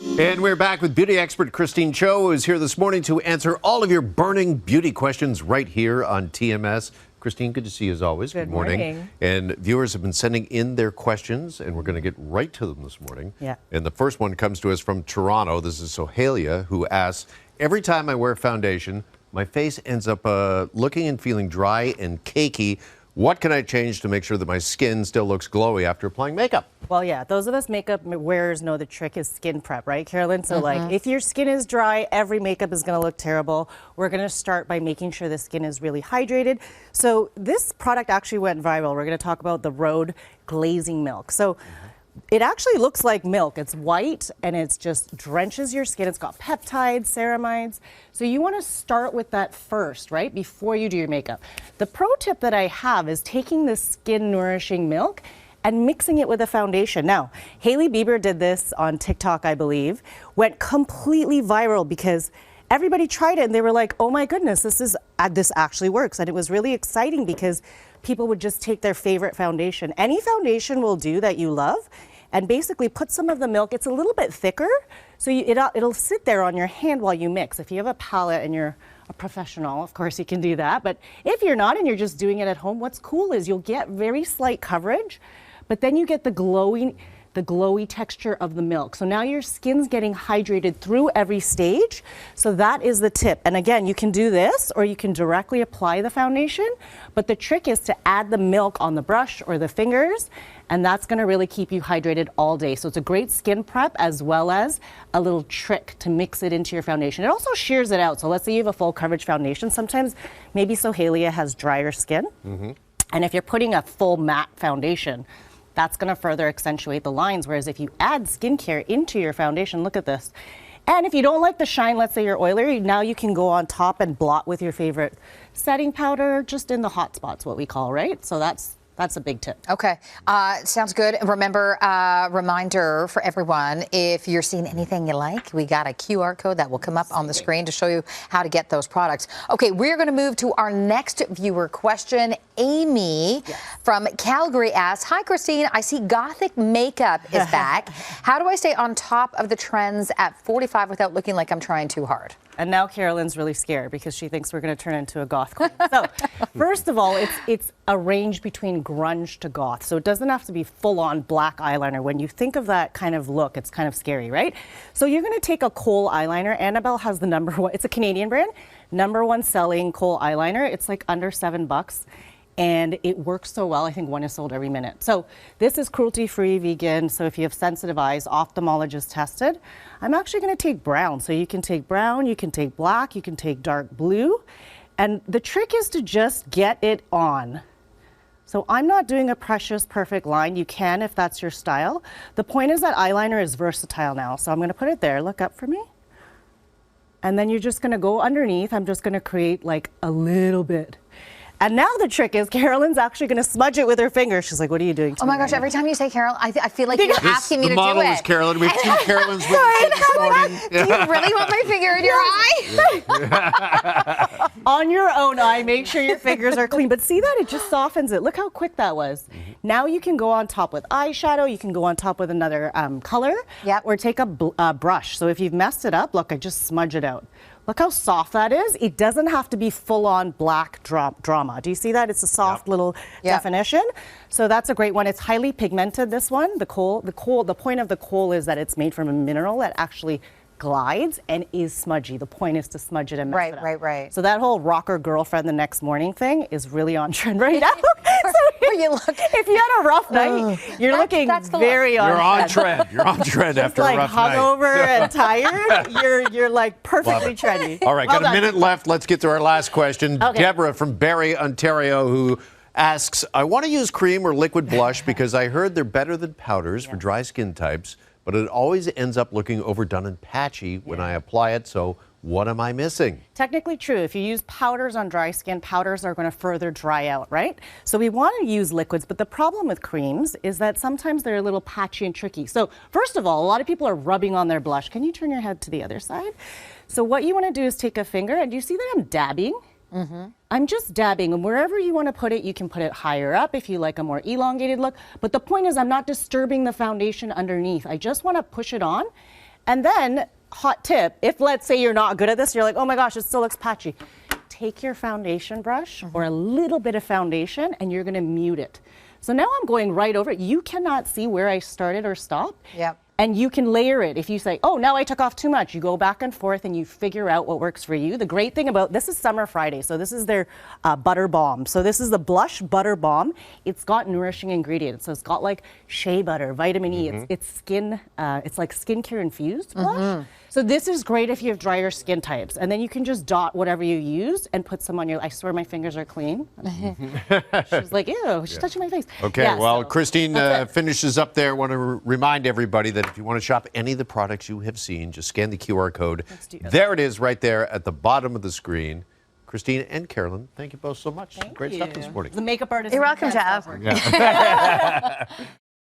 And we're back with beauty expert Christine Cho, who is here this morning to answer all of your burning beauty questions right here on TMS. Christine, good to see you as always. Good morning. And viewers have been sending in their questions, and we're going to get right to them this morning. Yeah. And the first one comes to us from Toronto. This is Sohalia, who asks, every time I wear foundation, my face ends up looking and feeling dry and cakey. What can I change to make sure that my skin still looks glowy after applying makeup? Well, yeah, those of us makeup wearers know the trick is skin prep, right, Carolyn? So, like, if your skin is dry, every makeup is going to look terrible. We're going to start by making sure the skin is really hydrated. So this product actually went viral. We're going to talk about the Rhode Glazing Milk. So it actually looks like milk. It's white and it just drenches your skin. It's got peptides, ceramides. So you want to start with that first, right, before you do your makeup. The pro tip that I have is taking this skin nourishing milk and mixing it with a foundation. Now, Hailey Bieber did this on TikTok, I believe, went completely viral because everybody tried it and they were like, oh my goodness, this actually works. And it was really exciting because people would just take their favorite foundation. Any foundation will do that you love, and basically put some of the milk. It's a little bit thicker, so it'll sit there on your hand while you mix. If you have a palette and you're a professional, of course you can do that. But if you're not and you're just doing it at home, what's cool is you'll get very slight coverage, but then you get the glowy texture of the milk. So now your skin's getting hydrated through every stage. So that is the tip. And again, you can do this or you can directly apply the foundation, but the trick is to add the milk on the brush or the fingers, and that's gonna really keep you hydrated all day. So it's a great skin prep as well as a little trick to mix it into your foundation. It also shears it out. So let's say you have a full coverage foundation. Sometimes maybe Sohalia has drier skin. And if you're putting a full matte foundation, that's going to further accentuate the lines. Whereas if you add skincare into your foundation, look at this. And if you don't like the shine, let's say you're oily, now you can go on top and blot with your favorite setting powder, just in the hot spots, what we call, right? So that's a big tip. Okay, sounds good. Remember, reminder for everyone, if you're seeing anything you like, we got a QR code that will come up on the screen to show you how to get those products. Okay, we're going to move to our next viewer question. Amy from Calgary asks, hi, Christine, I see gothic makeup is back. How do I stay on top of the trends at 45 without looking like I'm trying too hard? And now Carolyn's really scared because she thinks we're going to turn into a goth queen. So first of all, it's a range between grunge to goth. So it doesn't have to be full-on black eyeliner. When you think of that kind of look, it's kind of scary, right? So you're going to take a kohl eyeliner. Annabelle has the #1, it's a Canadian brand, #1 selling kohl eyeliner. It's like under $7. And it works so well. I think one is sold every minute. So this is cruelty-free, vegan. So if you have sensitive eyes, ophthalmologist tested. I'm actually going to take brown. So you can take brown, you can take black, you can take dark blue. And the trick is to just get it on. So I'm not doing a precious perfect line. You can if that's your style. The point is that eyeliner is versatile now. So I'm going to put it there. Look up for me. And then you're just going to go underneath. I'm just going to create like a little bit. And now the trick is Carolyn's actually going to smudge it with her finger. She's like, what are you doing to me? Oh my gosh, every time you say Carol, I feel like you're asking me to do it. The model is Carolyn. We have two Carolyns with us this morning. Do you really want my finger in your eye? On your own eye, make sure your fingers are clean. But see that? It just softens it. Look how quick that was. Now you can go on top with eyeshadow. You can go on top with another color. Or take a brush. So if you've messed it up, look, I just smudge it out. Look how soft that is. It doesn't have to be full-on black drama. Do you see that? It's a soft little definition. So that's a great one. It's highly pigmented, this one. The point of the kohl is that it's made from a mineral that actually glides and is smudgy. The point is to smudge it and mess it up. Right. So that whole rocker girlfriend the next morning thing is really on trend right now. If you had a rough night, you're looking very on trend. You're on trend after a rough night. Hungover and tired, you're like perfectly trendy. All right, got a minute left. Let's get to our last question. Okay. Deborah from Barrie, Ontario, who asks, I want to use cream or liquid blush because I heard they're better than powders for dry skin types, but it always ends up looking overdone and patchy when I apply it. So what am I missing? Technically true. If you use powders on dry skin, powders are going to further dry out, right? So we want to use liquids, but the problem with creams is that sometimes they're a little patchy and tricky. So first of all, a lot of people are rubbing on their blush. Can you turn your head to the other side? So what you want to do is take a finger, and do you see that I'm dabbing? I'm just dabbing, and wherever you want to put it, you can put it higher up if you like a more elongated look. But the point is I'm not disturbing the foundation underneath. I just want to push it on. And then, hot tip, if let's say you're not good at this, you're like, oh my gosh, it still looks patchy. Take your foundation brush or a little bit of foundation and you're gonna mute it. So now I'm going right over it. You cannot see where I started or stopped. Yep. And you can layer it. If you say, oh, now I took off too much, you go back and forth and you figure out what works for you. The great thing about this is Summer Friday, so this is their butter balm. So this is the Blush Butter Balm. It's got nourishing ingredients. So it's got like shea butter, vitamin E. It's skin, it's like skincare infused blush. So this is great if you have drier skin types. And then you can just dot whatever you use and put some on your, I swear my fingers are clean. She's like, ew, she's touching my face. Okay, Yeah, well, so Christine finishes up there. I want to remind everybody that if you want to shop any of the products you have seen, just scan the QR code. There it is right there at the bottom of the screen. Christine and Carolyn, thank you both so much. Great stuff this morning. The makeup artist. You're welcome, Jeff.